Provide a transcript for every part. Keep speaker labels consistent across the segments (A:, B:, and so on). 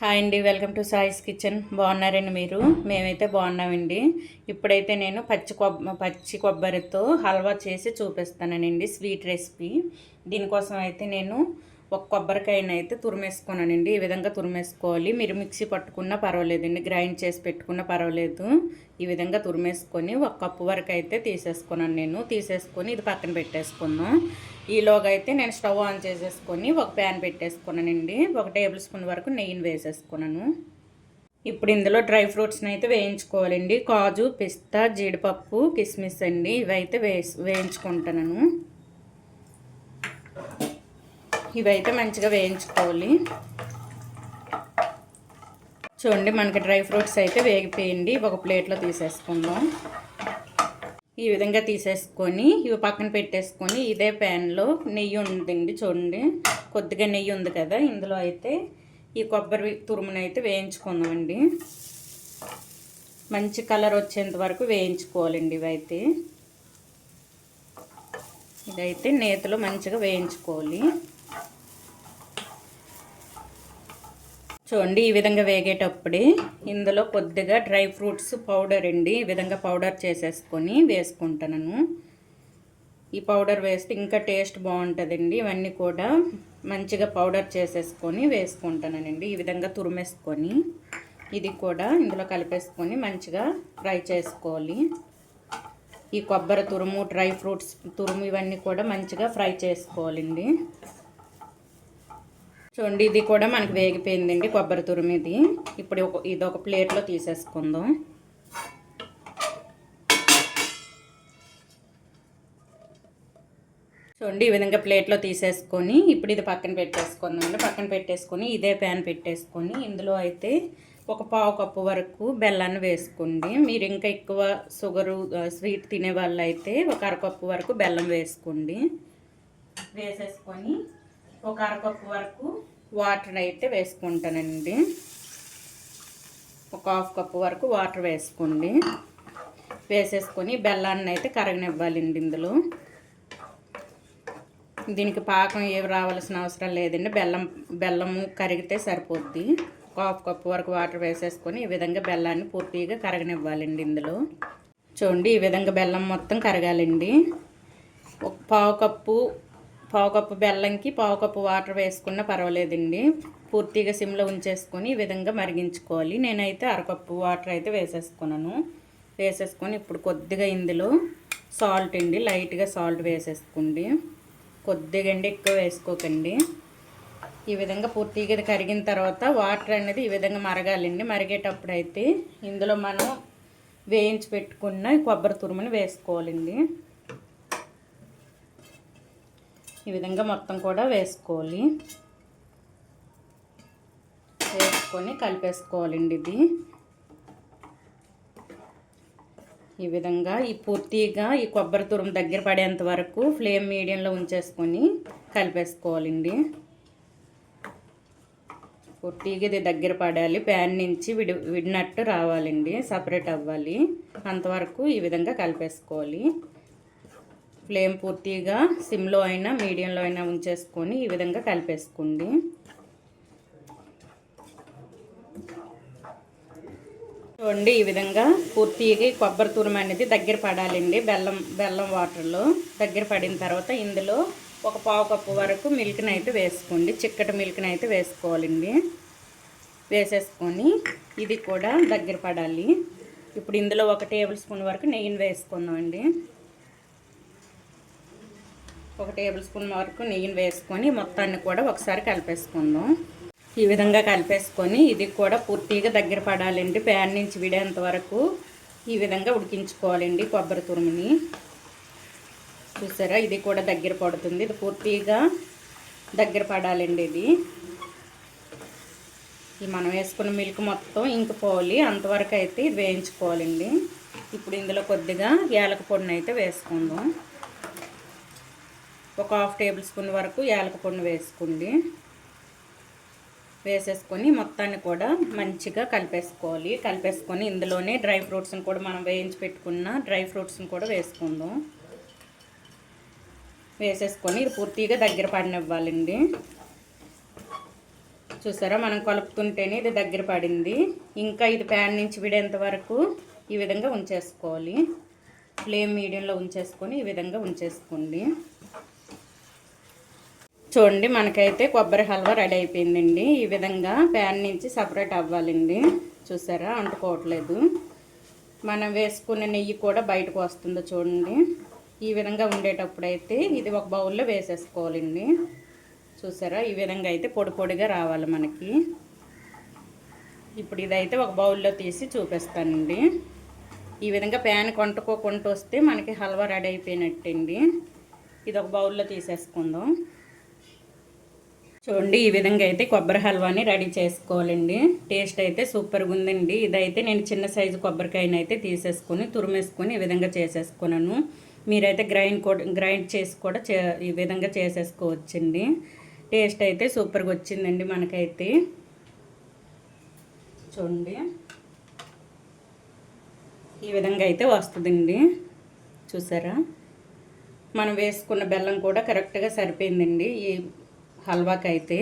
A: Hi అండి, welcome to సాయిస్ kitchen. బాగున్నారండి మీరు? మేమైతే బాగున్నామండి. ఇప్పుడైతే నేను పచ్చి కొబ్బరితో హల్వా చేసి చూపిస్తానండి, స్వీట్ రెసిపీ. దీనికోసం అయితే నేను ఒక కొబ్బరికాయనైతే తురిమేసుకున్నానండి. ఈ విధంగా తురిమేసుకోవాలి. మీరు మిక్సీ పట్టుకున్నా పర్వాలేదండి, గ్రైండ్ చేసి పెట్టుకున్నా పర్వాలేదు. ఈ విధంగా తురిమేసుకొని ఒక కప్పు వరకు అయితే తీసేసుకున్నాను. తీసేసుకొని ఇది పక్కన పెట్టేసుకుందాం. ఈలోగా అయితే నేను స్టవ్ ఆన్ చేసేసుకొని ఒక ప్యాన్ పెట్టేసుకున్నానండి. 1 టేబుల్ స్పూన్ వరకు నెయ్యిని వేసేసుకున్నాను. ఇప్పుడు ఇందులో డ్రై ఫ్రూట్స్ని అయితే వేయించుకోవాలండి. కాజు, పిస్తా, జీడిపప్పు, కిస్మిస్ అండి, ఇవైతే వేయించుకుంటున్నాను. ఇవైతే మంచిగా వేయించుకోవాలి. చూడండి, మనకి డ్రై ఫ్రూట్స్ అయితే వేగిపోయింది. ఒక ప్లేట్లో తీసేసుకుందాం. ఈ విధంగా తీసేసుకొని ఇవి పక్కన పెట్టేసుకొని ఇదే ప్యాన్లో నెయ్యి ఉందండి. చూడండి, కొద్దిగా నెయ్యి ఉంది కదా, ఇందులో అయితే ఈ కొబ్బరి తురుమును అయితే వేయించుకుందామండి. మంచి కలర్ వచ్చేంత వరకు వేయించుకోవాలండి. ఇదైతే నేతిలో మంచిగా వేయించుకోవాలి. చూడండి, ఈ విధంగా వేగేటప్పుడే ఇందులో కొద్దిగా డ్రై ఫ్రూట్స్ పౌడర్ అండి, ఈ విధంగా పౌడర్ చేసేసుకొని వేసుకుంటాను. ఈ పౌడర్ వేస్తే ఇంకా టేస్ట్ బాగుంటుందండి. ఇవన్నీ కూడా మంచిగా పౌడర్ చేసేసుకొని వేసుకుంటానండి. ఈ విధంగా తురిమేసుకొని ఇది కూడా ఇందులో కలిపేసుకొని మంచిగా ఫ్రై చేసుకోవాలి. ఈ కొబ్బరి తురుము, డ్రై ఫ్రూట్స్ తురుము ఇవన్నీ కూడా మంచిగా ఫ్రై చేసుకోవాలండి. చూడండి, ఇది కూడా మనకి వేగిపోయిందండి, కొబ్బరి తురుము ఇది. ఇప్పుడు ఇది ఒక ప్లేట్లో తీసేసుకుందాం. చూడండి, ఈ విధంగా ప్లేట్లో తీసేసుకొని ఇప్పుడు ఇది పక్కన పెట్టేసుకుందామండి. పక్కన పెట్టేసుకొని ఇదే ప్యాన్ పెట్టేసుకొని ఇందులో అయితే ఒక పావు కప్పు వరకు బెల్లాన్ని వేసుకోండి. మీరు ఇంకా ఎక్కువ షుగరు స్వీట్ తినే వాళ్ళు అయితే ఒక అరకప్పు వరకు బెల్లం వేసుకోండి. వేసేసుకొని ఒక అరకప్పు వరకు వాటర్ అయితే వేసుకుంటానండి. ఒక హాఫ్ కప్పు వరకు వాటర్ వేసుకోండి. వేసేసుకొని బెల్లాన్ని అయితే కరగనివ్వాలండి. ఇందులో దీనికి పాకం ఏవి రావాల్సిన అవసరం లేదండి, బెల్లము కరిగితే సరిపోద్ది. ఒక హాఫ్ కప్పు వరకు వాటర్ వేసేసుకొని ఈ విధంగా బెల్లాన్ని పూర్తిగా కరగనివ్వాలండి. ఇందులో చూడండి, ఈ విధంగా బెల్లం మొత్తం కరగాలండి. ఒక పావు కప్పు బెల్లంకి పావు కప్పు వాటర్ వేసుకున్నా పర్వాలేదండి. పూర్తిగా సిమ్లో ఉంచేసుకొని ఈ విధంగా మరిగించుకోవాలి. నేనైతే అరకప్పు వాటర్ అయితే వేసేసుకున్నాను. వేసేసుకొని ఇప్పుడు కొద్దిగా ఇందులో సాల్ట్ అండి, లైట్గా సాల్ట్ వేసేసుకోండి. కొద్దిగా అండి, ఎక్కువ వేసుకోకండి. ఈ విధంగా పూర్తిగా ఇది కరిగిన తర్వాత వాటర్ అనేది ఈ విధంగా మరగాలండి. మరిగేటప్పుడు అయితే ఇందులో మనం వేయించి పెట్టుకున్న కొబ్బరి తురుముని వేసుకోవాలండి. ఈ విధంగా మొత్తం కూడా వేసుకోవాలి. వేసుకొని కలిపేసుకోవాలండి. ఇది ఈ విధంగా పూర్తిగా ఈ కొబ్బరి తురుము దగ్గర పడేంత వరకు ఫ్లేమ్ మీడియంలో ఉంచేసుకొని కలిపేసుకోవాలండి. పూర్తిగా ఇది దగ్గర పడాలి, ప్యాన్ నుంచి విడినట్టు రావాలండి, సపరేట్ అవ్వాలి. అంతవరకు ఈ విధంగా కలిపేసుకోవాలి. ఫ్లేమ్ పూర్తిగా సిమ్లో అయినా మీడియంలో అయినా ఉంచేసుకొని ఈ విధంగా కలిపేసుకోండి. చూడండి, ఈ విధంగా పూర్తిగా కొబ్బరి తురుము అనేది దగ్గర పడాలండి. బెల్లం వాటర్లో దగ్గర పడిన తర్వాత ఇందులో ఒక పావు కప్పు వరకు మిల్క్ని అయితే వేసుకోండి. చిక్కటి మిల్క్ని అయితే వేసుకోవాలండి. వేసేసుకొని ఇది కూడా దగ్గర పడాలి. ఇప్పుడు ఇందులో 1 టేబుల్ స్పూన్ వరకు నెయ్యిని వేసుకుందామండి. 1 టేబుల్ స్పూన్ వరకు నెయ్యిని వేసుకొని మొత్తాన్ని కూడా ఒకసారి కలిపేసుకుందాం. ఈ విధంగా కలిపేసుకొని ఇది కూడా పూర్తిగా దగ్గర పడాలండి. ప్యాన్ నుంచి విడేంత వరకు ఈ విధంగా ఉడికించుకోవాలండి కొబ్బరి తురుముని. చూసారా, ఇది కూడా దగ్గర పడుతుంది. ఇది పూర్తిగా దగ్గర పడాలండి. ఇది మనం వేసుకున్న మిల్క్ మొత్తం ఇంకిపోవాలి, అంతవరకు అయితే ఇది వేయించుకోవాలండి. ఇప్పుడు ఇందులో కొద్దిగా యాలక పొడిని అయితే వేసుకుందాం. ఒక హాఫ్ టేబుల్ స్పూన్ వరకు యాలక పొడిని వేసుకోండి. వేసేసుకొని మొత్తాన్ని కూడా మంచిగా కలిపేసుకోవాలి. కలిపేసుకొని ఇందులోనే డ్రై ఫ్రూట్స్ని కూడా మనం వేయించి పెట్టుకున్న డ్రై ఫ్రూట్స్ని కూడా వేసుకుందాం. వేసేసుకొని ఇది పూర్తిగా దగ్గర పడినివ్వాలండి. చూసారా, మనం కలుపుతుంటేనే ఇది దగ్గర పడింది. ఇంకా ఇది ప్యాన్ నుంచి విడేంత వరకు ఈ విధంగా ఉంచేసుకోవాలి. ఫ్లేమ్ మీడియంలో ఉంచేసుకొని ఈ విధంగా ఉంచేసుకోండి. చూడండి, మనకైతే కొబ్బరి హల్వా రెడీ అయిపోయిందండి. ఈ విధంగా ప్యాన్ నుంచి సపరేట్ అవ్వాలండి. చూసారా, అంటుకోవట్లేదు. మనం వేసుకునే నెయ్యి కూడా బయటకు వస్తుందో చూడండి. ఈ విధంగా ఉండేటప్పుడైతే ఇది ఒక బౌల్లో వేసేసుకోవాలండి. చూసారా, ఈ విధంగా అయితే పొడి పొడిగా రావాలి మనకి. ఇప్పుడు ఇదైతే ఒక బౌల్లో తీసి చూపిస్తానండి. ఈ విధంగా ప్యాన్ కొంటుకోకుండా వస్తే మనకి హల్వా రెడీ అయిపోయినట్టండి. ఇది ఒక బౌల్లో తీసేసుకుందాం. చూడండి, ఈ విధంగా అయితే కొబ్బరి హల్వాని రెడీ చేసుకోవాలండి. టేస్ట్ అయితే సూపర్గా ఉందండి. ఇదైతే నేను చిన్న సైజు కొబ్బరికాయని అయితే తీసేసుకొని తురిమేసుకొని ఈ విధంగా చేసేసుకున్నాను. మీరైతే గ్రైండ్ చేసి కూడా ఈ విధంగా చేసేసుకోవచ్చండి. టేస్ట్ అయితే సూపర్గా వచ్చిందండి మనకైతే. చూడండి, ఈ విధంగా అయితే వస్తుందండి. చూసారా, మనం వేసుకున్న బెల్లం కూడా కరెక్ట్గా సరిపోయిందండి ఈ హల్వాకి అయితే.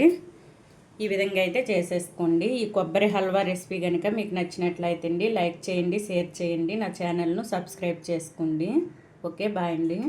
A: ఈ విధంగా అయితే చేసేసుకోండి. ఈ కొబ్బరి హల్వా రెసిపీ కనుక మీకు నచ్చినట్లయితే అండి లైక్ చేయండి, షేర్ చేయండి, నా ఛానల్ను సబ్స్క్రైబ్ చేసుకోండి. ఓకే, బాయ్ అండి.